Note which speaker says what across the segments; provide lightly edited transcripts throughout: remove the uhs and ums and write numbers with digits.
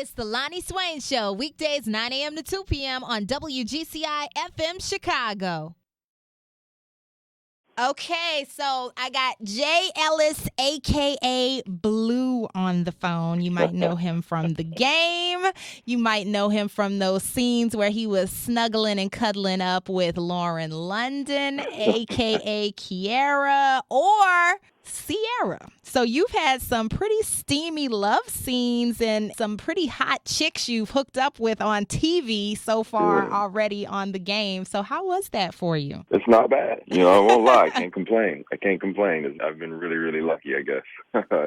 Speaker 1: It's the Loni Swain Show, weekdays 9 a.m. to 2 p.m. on WGCI FM Chicago. Okay, so I got Jay Ellis, a.k.a. Blue, on the phone. You might know him from The Game. You might know him from those scenes where he was snuggling and cuddling up with Lauren London, a.k.a. Ciara, or Sierra. So you've had some pretty steamy love scenes and some pretty hot chicks you've hooked up with on TV so far already on The Game. So how was that for you?
Speaker 2: It's not bad. I won't lie. I can't complain. I've been really, really lucky, I guess,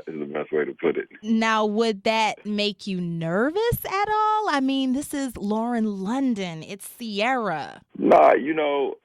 Speaker 2: is the best way to put it.
Speaker 1: Now, would that make you nervous at all? I mean, this is Lauren London. It's Sierra.
Speaker 2: Nah,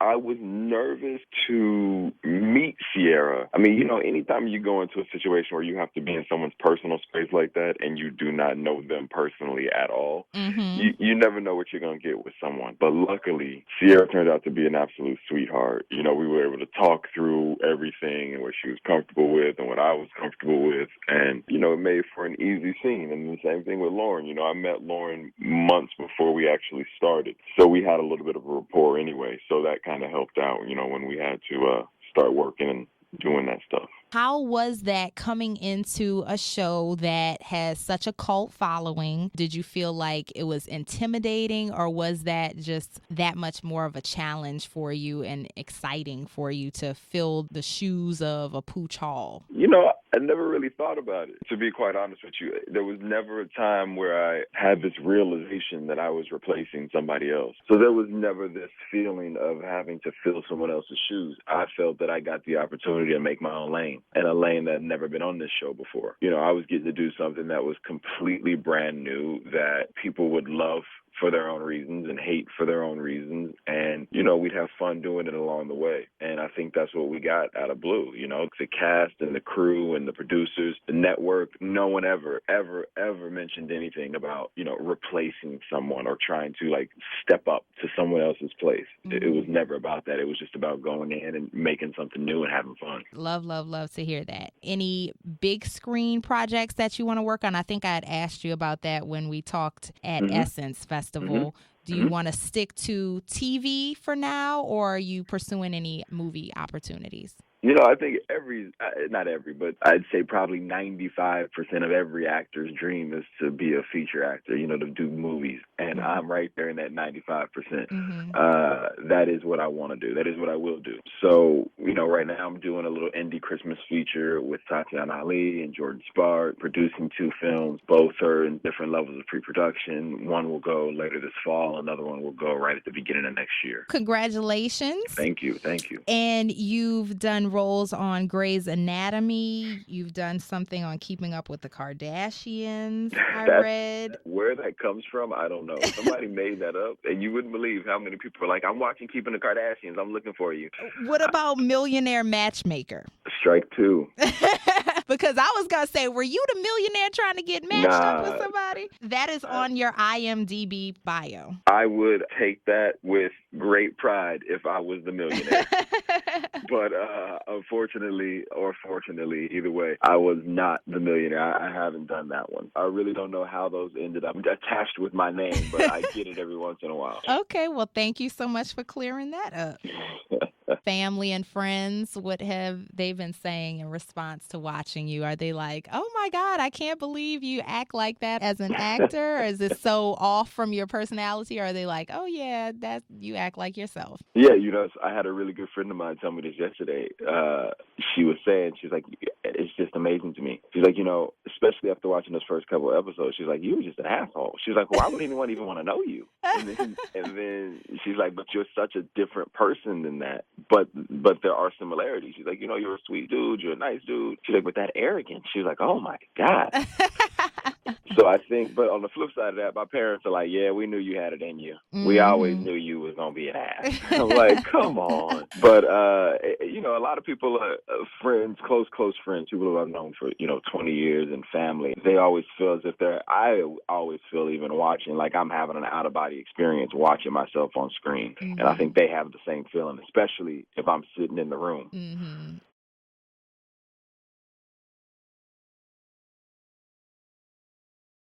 Speaker 2: I was nervous to meet Sierra. I mean, anytime you go into a situation where you have to be in someone's personal space like that and you do not know them personally at all, you never know what you're going to get with someone. But luckily, Sierra turned out to be an absolute sweetheart. We were able to talk through everything and what she was comfortable with and what I was comfortable with. And, it made for an easy scene. And the same thing with Lauren. I met Lauren months before we actually started. So we had a little bit of a rapport anyway. So that kind of helped out, when we had to start working and doing that stuff.
Speaker 1: How was that coming into a show that has such a cult following? Did you feel like it was intimidating, or was that just that much more of a challenge for you and exciting for you to fill the shoes of a Pooch Hall?
Speaker 2: I never really thought about it. To be quite honest with you, there was never a time where I had this realization that I was replacing somebody else. So there was never this feeling of having to fill someone else's shoes. I felt that I got the opportunity to make my own lane, and a lane that had never been on this show before. I was getting to do something that was completely brand new that people would love for their own reasons and hate for their own reasons. And, we'd have fun doing it along the way. And I think that's what we got out of Blue. The cast and the crew and the producers, the network, no one ever mentioned anything about, replacing someone or trying to step up to someone else's place. It was never about that. It was just about going in and making something new and having fun.
Speaker 1: Love to hear that. Any big screen projects that you want to work on? I think I had asked you about that when we talked at Essence Festival. Do you want to stick to TV for now, or are you pursuing any movie opportunities?
Speaker 2: I think not every, but I'd say probably 95% of every actor's dream is to be a feature actor, to do movies. And I'm right there in that 95%. That is what I want to do. That is what I will do. So, right now I'm doing a little indie Christmas feature with Tatiana Ali and Jordan Spart, producing 2 films. Both are in different levels of pre-production. One will go later this fall. Another one will go right at the beginning of next year.
Speaker 1: Congratulations.
Speaker 2: Thank you.
Speaker 1: And you've done roles on Grey's Anatomy. You've done something on Keeping Up with the Kardashians, I read.
Speaker 2: Where that comes from, I don't know. Somebody made that up, and you wouldn't believe how many people are like, I'm watching Keeping the Kardashians. I'm looking for you.
Speaker 1: What about Millionaire Matchmaker?
Speaker 2: Strike 2.
Speaker 1: Because I was going to say, were you the millionaire trying to get matched up with somebody? That is on your IMDb bio.
Speaker 2: I would take that with great pride if I was the millionaire. But unfortunately, or fortunately, either way, I was not the millionaire. I haven't done that one. I really don't know how those ended up attached with my name, but I get it every once in a while.
Speaker 1: Okay, well, thank you so much for clearing that up. Family and friends, what have they been saying in response to watching you? Are they like, oh my God, I can't believe you act like that as an actor? Or is it so off from your personality? Or are they like, oh yeah, that you act like yourself?
Speaker 2: Yeah, I had a really good friend of mine tell me this yesterday. She was saying, she's like, it's just amazing to me. She's like, especially after watching those first couple of episodes, she's like, you were just an asshole. She's like, why would anyone even want to know you? And then she's like, but you're such a different person than that. But there are similarities. She's like, you're a sweet dude, you're a nice dude. She's like, but that arrogance. She's like, oh my God. So I think, but on the flip side of that, my parents are like, yeah, we knew you had it in you. We always knew you was going to be an ass. I'm like, come on. But, a lot of people are friends, close friends, people who I've known for, 20 years and family. They always feel as if I always feel even watching, like I'm having an out-of-body experience watching myself on screen. And I think they have the same feeling, especially if I'm sitting in the room.